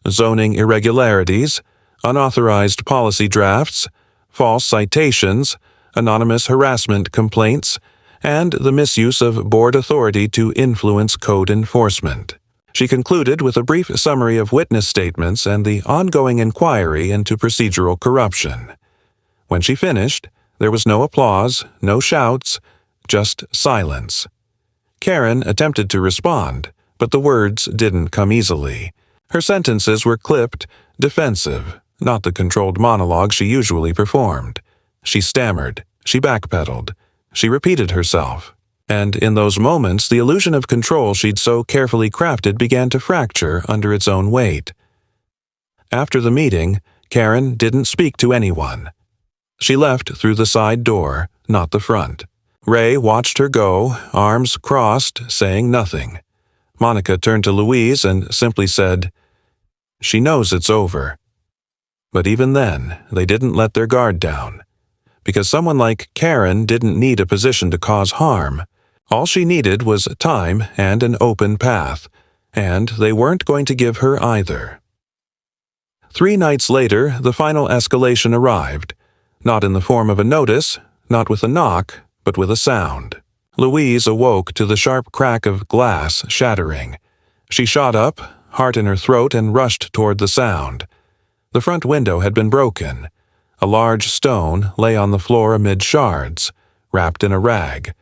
zoning irregularities, unauthorized policy drafts, false citations, anonymous harassment complaints, and the misuse of board authority to influence code enforcement. She concluded with a brief summary of witness statements and the ongoing inquiry into procedural corruption. When she finished, there was no applause, no shouts, just silence. Karen attempted to respond, but the words didn't come easily. Her sentences were clipped, defensive, not the controlled monologue she usually performed. She stammered, she backpedaled, she repeated herself. And in those moments, the illusion of control she'd so carefully crafted began to fracture under its own weight. After the meeting, Karen didn't speak to anyone. She left through the side door, not the front. Ray watched her go, arms crossed, saying nothing. Monica turned to Louise and simply said, "She knows it's over." But even then, they didn't let their guard down. Because someone like Karen didn't need a position to cause harm. All she needed was time and an open path, and they weren't going to give her either. 3 nights later, the final escalation arrived, not in the form of a notice, not with a knock, but with a sound. Louise awoke to the sharp crack of glass shattering. She shot up, heart in her throat, and rushed toward the sound. The front window had been broken. A large stone lay on the floor amid shards, wrapped in a rag.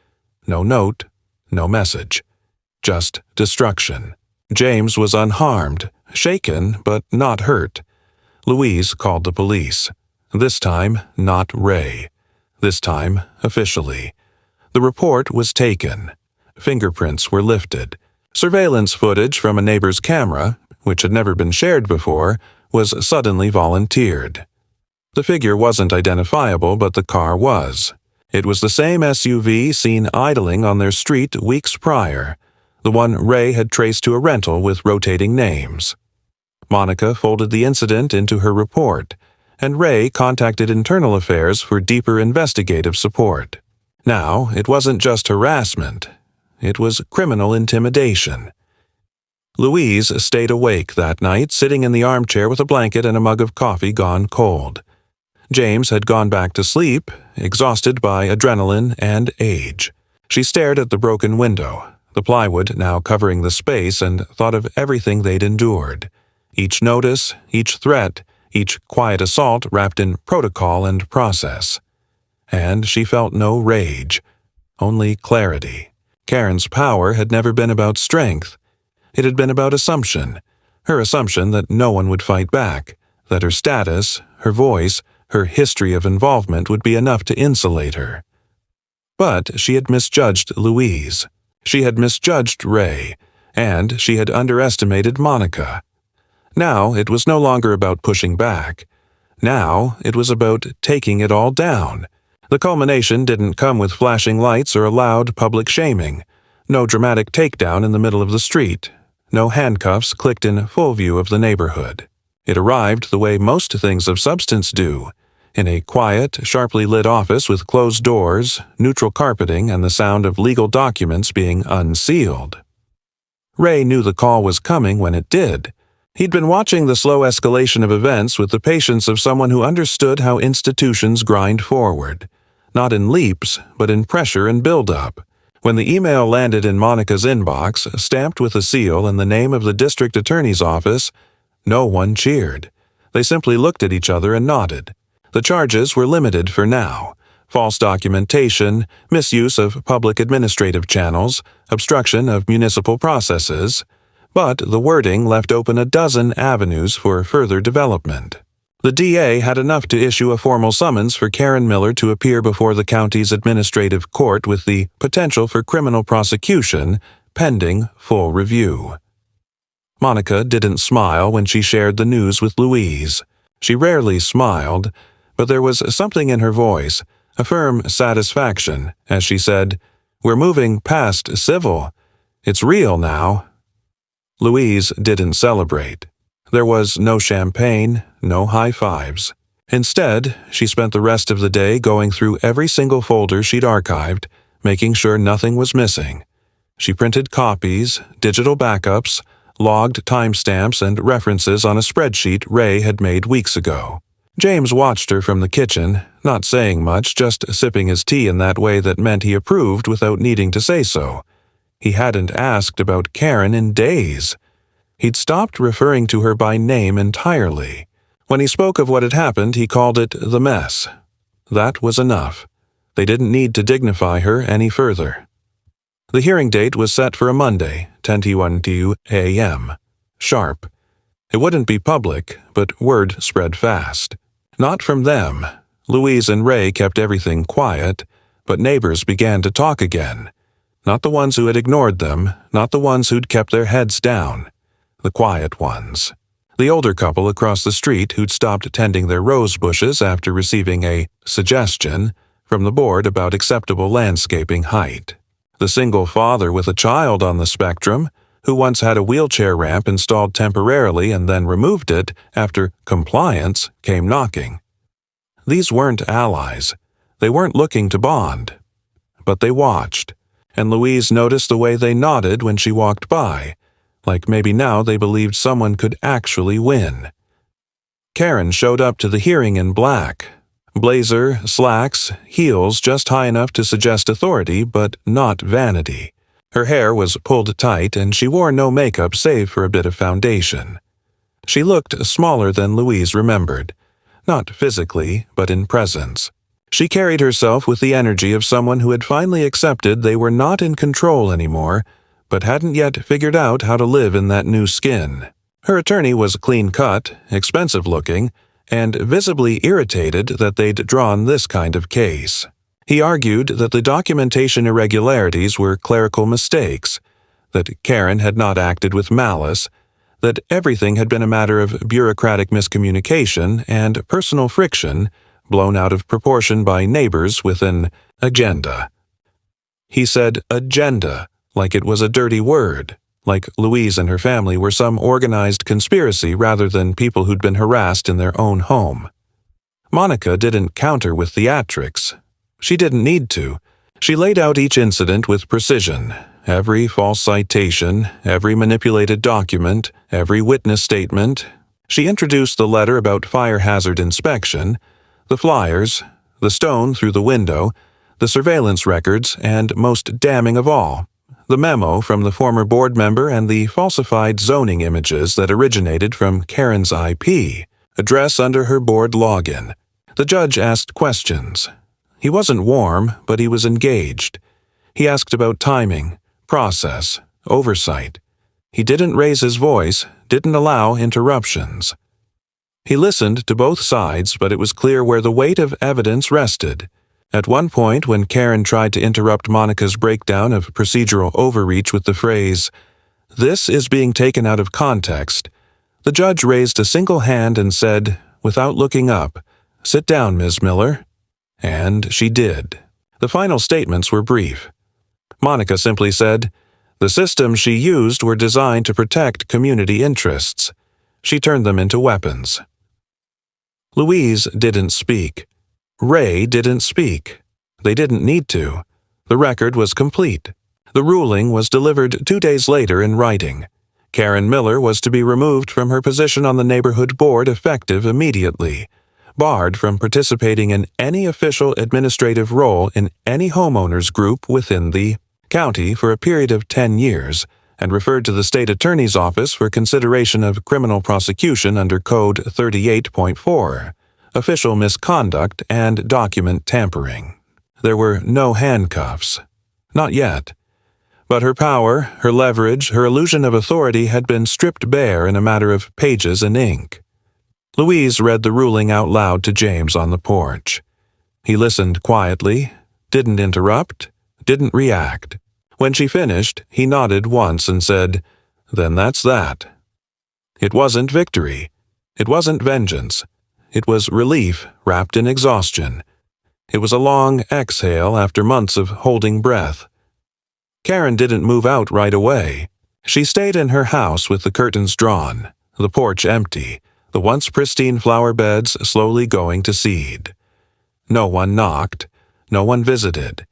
No note, no message. Just destruction. James was unharmed, shaken, but not hurt. Louise called the police. This time, not Ray. This time, officially. The report was taken. fingerprints were lifted. Surveillance footage from a neighbor's camera, which had never been shared before, was suddenly volunteered. The figure wasn't identifiable, but the car was. It was the same SUV seen idling on their street weeks prior, the one Ray had traced to a rental with rotating names. Monica folded the incident into her report, and Ray contacted Internal Affairs for deeper investigative support. Now, it wasn't just harassment. It was criminal intimidation. Louise stayed awake that night, sitting in the armchair with a blanket and a mug of coffee gone cold. James had gone back to sleep, exhausted by adrenaline and age. She stared at the broken window, the plywood now covering the space, and thought of everything they'd endured. Each notice, each threat, each quiet assault wrapped in protocol and process. And she felt no rage, only clarity. Karen's power had never been about strength. It had been about assumption. Her assumption that no one would fight back, that her status, her voice, her history of involvement would be enough to insulate her. But she had misjudged Louise. She had misjudged Ray, and she had underestimated Monica. Now it was no longer about pushing back. Now it was about taking it all down. The culmination didn't come with flashing lights or a loud public shaming. No dramatic takedown in the middle of the street. No handcuffs clicked in full view of the neighborhood. It arrived the way most things of substance do, in a quiet, sharply lit office with closed doors, neutral carpeting, and the sound of legal documents being unsealed. Ray knew the call was coming when it did. He'd been watching the slow escalation of events with the patience of someone who understood how institutions grind forward, not in leaps, but in pressure and build-up. When the email landed in Monica's inbox, stamped with a seal and the name of the district attorney's office, no one cheered. They simply looked at each other and nodded. The charges were limited for now: false documentation, misuse of public administrative channels, obstruction of municipal processes. But the wording left open a dozen avenues for further development. The DA had enough to issue a formal summons for Karen Miller to appear before the county's administrative court with the potential for criminal prosecution, pending full review. Monica didn't smile when she shared the news with Louise. She rarely smiled, but there was something in her voice, a firm satisfaction, as she said, "We're moving past civil. It's real now." Louise didn't celebrate. There was no champagne, no high fives. Instead, she spent the rest of the day going through every single folder she'd archived, making sure nothing was missing. She printed copies, digital backups, logged timestamps and references on a spreadsheet Ray had made weeks ago. James watched her from the kitchen, not saying much, just sipping his tea in that way that meant he approved without needing to say so. He hadn't asked about Karen in days. He'd stopped referring to her by name entirely. When he spoke of what had happened, he called it the mess. That was enough. They didn't need to dignify her any further. The hearing date was set for a Monday, 10:22 a.m. Sharp. It wouldn't be public, but word spread fast. Not from them. Louise and Ray kept everything quiet, but neighbors began to talk again. Not the ones who had ignored them, not the ones who'd kept their heads down. The quiet ones. The older couple across the street who'd stopped tending their rose bushes after receiving a suggestion from the board about acceptable landscaping height. The single father with a child on the spectrum, who once had a wheelchair ramp installed temporarily and then removed it after compliance came knocking. These weren't allies. They weren't looking to bond. But they watched, and Louise noticed the way they nodded when she walked by, like maybe now they believed someone could actually win. Karen showed up to the hearing in black. Blazer, slacks, heels just high enough to suggest authority, but not vanity. Her hair was pulled tight, and she wore no makeup save for a bit of foundation. She looked smaller than Louise remembered, not physically, but in presence. She carried herself with the energy of someone who had finally accepted they were not in control anymore, but hadn't yet figured out how to live in that new skin. Her attorney was clean-cut, expensive-looking, and visibly irritated that they'd drawn this kind of case. He argued that the documentation irregularities were clerical mistakes, that Karen had not acted with malice, that everything had been a matter of bureaucratic miscommunication and personal friction blown out of proportion by neighbors with an agenda. He said agenda like it was a dirty word, like Louise and her family were some organized conspiracy rather than people who'd been harassed in their own home. Monica didn't counter with theatrics. She didn't need to. She laid out each incident with precision. Every false citation, every manipulated document, every witness statement. She introduced the letter about fire hazard inspection, the flyers, the stone through the window, the surveillance records, and most damning of all, the memo from the former board member and the falsified zoning images that originated from Karen's IP, address under her board login. The judge asked questions. He wasn't warm, but he was engaged. He asked about timing, process, oversight. He didn't raise his voice, didn't allow interruptions. He listened to both sides, but it was clear where the weight of evidence rested. At one point, when Karen tried to interrupt Monica's breakdown of procedural overreach with the phrase, "This is being taken out of context," the judge raised a single hand and said, without looking up, "Sit down, Ms. Miller." And she did. The final statements were brief. Monica simply said, "The systems she used were designed to protect community interests. She turned them into weapons." Louise didn't speak. Ray didn't speak. They didn't need to. The record was complete. The ruling was delivered 2 days later in writing. Karen Miller was to be removed from her position on the neighborhood board effective immediately, barred from participating in any official administrative role in any homeowners group within the county for a period of 10 years, and referred to the state attorney's office for consideration of criminal prosecution under Code 38.4, official misconduct and document tampering. There were no handcuffs. Not yet. But her power, her leverage, her illusion of authority had been stripped bare in a matter of pages and ink. Louise read the ruling out loud to James on the porch. He listened quietly, didn't interrupt, didn't react. When she finished, he nodded once and said, "Then that's that." It wasn't victory. It wasn't vengeance. It was relief wrapped in exhaustion. It was a long exhale after months of holding breath. Karen didn't move out right away. She stayed in her house with the curtains drawn, the porch empty, the once pristine flower beds slowly going to seed. No one knocked. No one visited.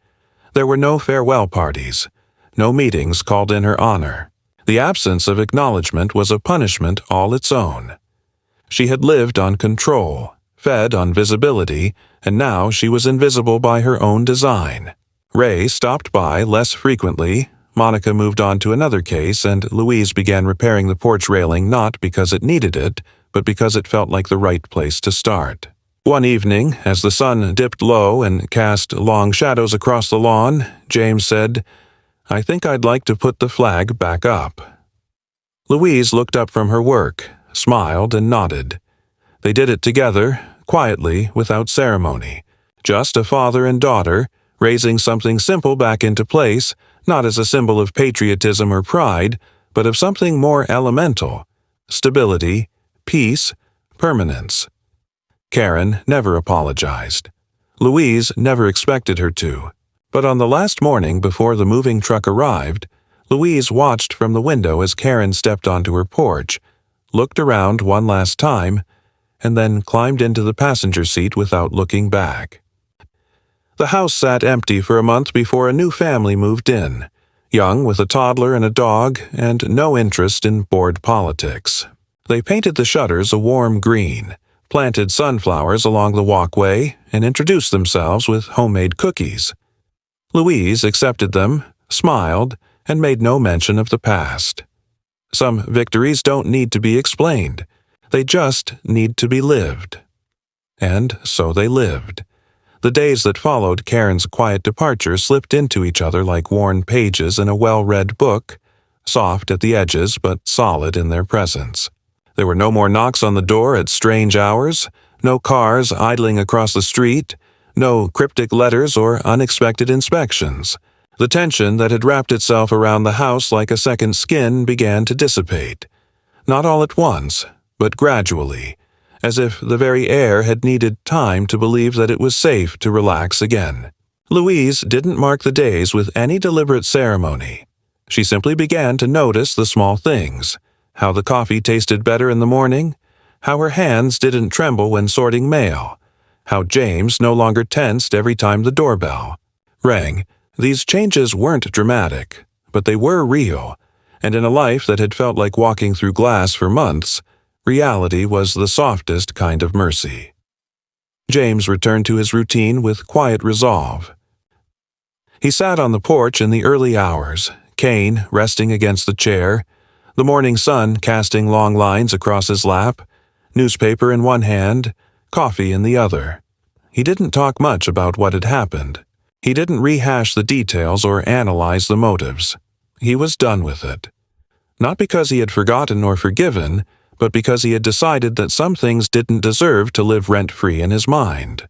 There were no farewell parties. No meetings called in her honor. The absence of acknowledgement was a punishment all its own. She had lived on control, fed on visibility, and now she was invisible by her own design. Ray stopped by less frequently. Monica moved on to another case, and Louise began repairing the porch railing not because it needed it, but because it felt like the right place to start. One evening, as the sun dipped low and cast long shadows across the lawn, James said, "I think I'd like to put the flag back up." Louise looked up from her work, smiled and nodded. They did it together, quietly, without ceremony. Just a father and daughter, raising something simple back into place, not as a symbol of patriotism or pride, but of something more elemental: stability, peace, permanence. Karen never apologized. Louise never expected her to. But on the last morning before the moving truck arrived, Louise watched from the window as Karen stepped onto her porch, looked around one last time, and then climbed into the passenger seat without looking back. The house sat empty for a month before a new family moved in, young with a toddler and a dog, and no interest in board politics. They painted the shutters a warm green, planted sunflowers along the walkway, and introduced themselves with homemade cookies. Louise accepted them, smiled, and made no mention of the past. Some victories don't need to be explained. They just need to be lived. And so they lived. The days that followed Karen's quiet departure slipped into each other like worn pages in a well-read book, soft at the edges but solid in their presence. There were no more knocks on the door at strange hours, no cars idling across the street, No cryptic letters or unexpected inspections. The tension that had wrapped itself around the house like a second skin began to dissipate. Not all at once, but gradually, as if the very air had needed time to believe that it was safe to relax again. Louise didn't mark the days with any deliberate ceremony. She simply began to notice the small things, how the coffee tasted better in the morning, how her hands didn't tremble when sorting mail, how James no longer tensed every time the doorbell rang. These changes weren't dramatic, but they were real, and in a life that had felt like walking through glass for months, reality was the softest kind of mercy. James returned to his routine with quiet resolve. He sat on the porch in the early hours, Kane resting against the chair, the morning sun casting long lines across his lap, newspaper in one hand, coffee in the other. He didn't talk much about what had happened. He didn't rehash the details or analyze the motives. He was done with it. Not because he had forgotten or forgiven, but because he had decided that some things didn't deserve to live rent-free in his mind.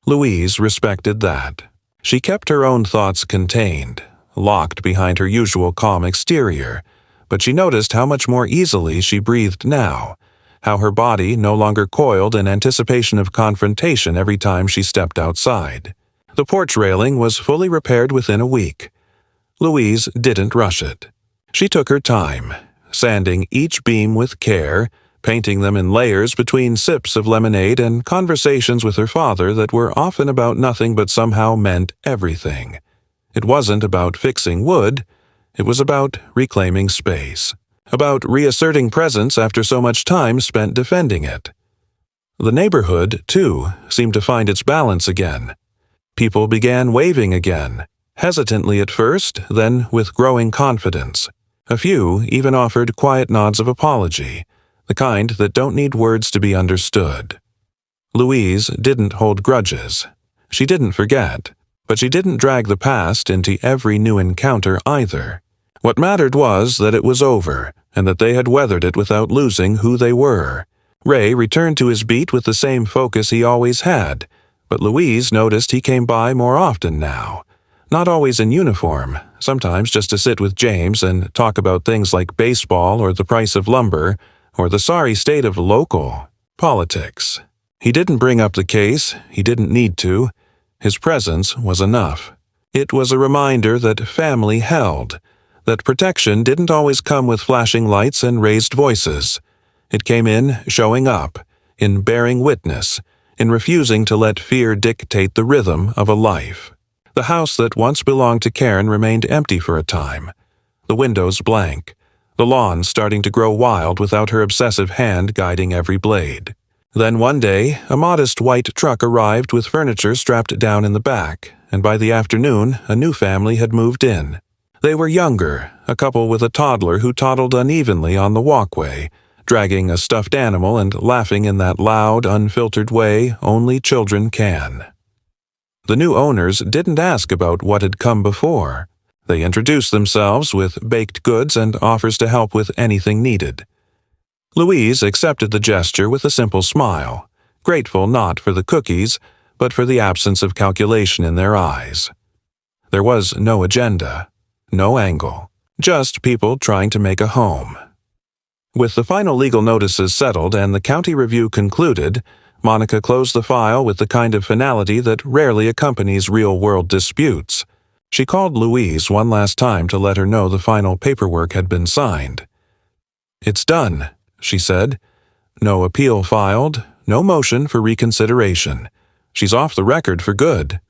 Louise respected that. She kept her own thoughts contained, locked behind her usual calm exterior, but she noticed how much more easily she breathed now, how her body no longer coiled in anticipation of confrontation every time she stepped outside. The porch railing was fully repaired within a week. Louise didn't rush it. She took her time, sanding each beam with care, painting them in layers between sips of lemonade and conversations with her father that were often about nothing but somehow meant everything. It wasn't about fixing wood. It was about reclaiming space, about reasserting presence after so much time spent defending it. The neighborhood, too, seemed to find its balance again. People began waving again, hesitantly at first, then with growing confidence. A few even offered quiet nods of apology, the kind that don't need words to be understood. Louise didn't hold grudges. She didn't forget, but she didn't drag the past into every new encounter either. What mattered was that it was over, and that they had weathered it without losing who they were. Ray returned to his beat with the same focus he always had, but Louise noticed he came by more often now. Not always in uniform, sometimes just to sit with James and talk about things like baseball or the price of lumber or the sorry state of local politics. He didn't bring up the case, he didn't need to. His presence was enough. It was a reminder that family held, that protection didn't always come with flashing lights and raised voices. It came in showing up, in bearing witness, in refusing to let fear dictate the rhythm of a life. The house that once belonged to Karen remained empty for a time, the windows blank, the lawn starting to grow wild without her obsessive hand guiding every blade. Then one day, a modest white truck arrived with furniture strapped down in the back, and by the afternoon, a new family had moved in. They were younger, a couple with a toddler who toddled unevenly on the walkway, dragging a stuffed animal and laughing in that loud, unfiltered way only children can. The new owners didn't ask about what had come before. They introduced themselves with baked goods and offers to help with anything needed. Louise accepted the gesture with a simple smile, grateful not for the cookies, but for the absence of calculation in their eyes. There was no agenda, no angle, just people trying to make a home. With the final legal notices settled and the county review concluded, Monica closed the file with the kind of finality that rarely accompanies real-world disputes. She called Louise one last time to let her know the final paperwork had been signed. "It's done," she said. "No appeal filed, no motion for reconsideration. She's off the record for good."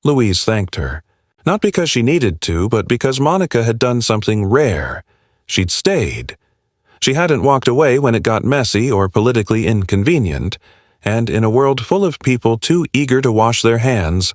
Louise thanked her, not because she needed to, but because Monica had done something rare. She'd stayed. She hadn't walked away when it got messy or politically inconvenient, and in a world full of people too eager to wash their hands,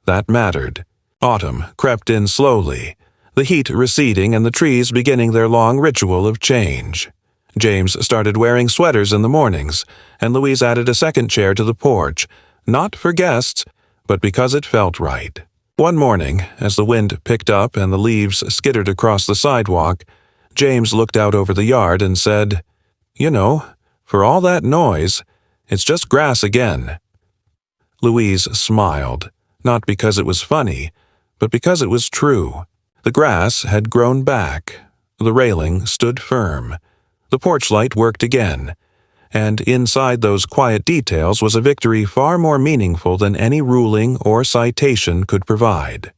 that mattered. Autumn crept in slowly, the heat receding and the trees beginning their long ritual of change. James started wearing sweaters in the mornings, and Louise added a second chair to the porch, not for guests, but because it felt right. One morning, as the wind picked up and the leaves skittered across the sidewalk, James looked out over the yard and said, "You know, for all that noise, it's just grass again." Louise smiled, not because it was funny, but because it was true. The grass had grown back. The railing stood firm. The porch light worked again, and inside those quiet details was a victory far more meaningful than any ruling or citation could provide.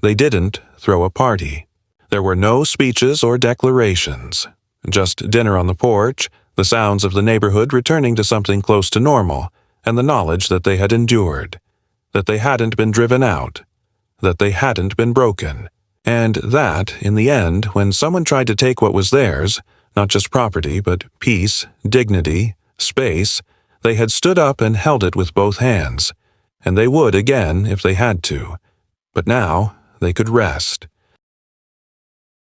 They didn't throw a party. There were no speeches or declarations. Just dinner on the porch, the sounds of the neighborhood returning to something close to normal, and the knowledge that they had endured, that they hadn't been driven out, that they hadn't been broken, and that, in the end, when someone tried to take what was theirs, not just property, but peace, dignity, space, they had stood up and held it with both hands, and they would again if they had to. But now they could rest.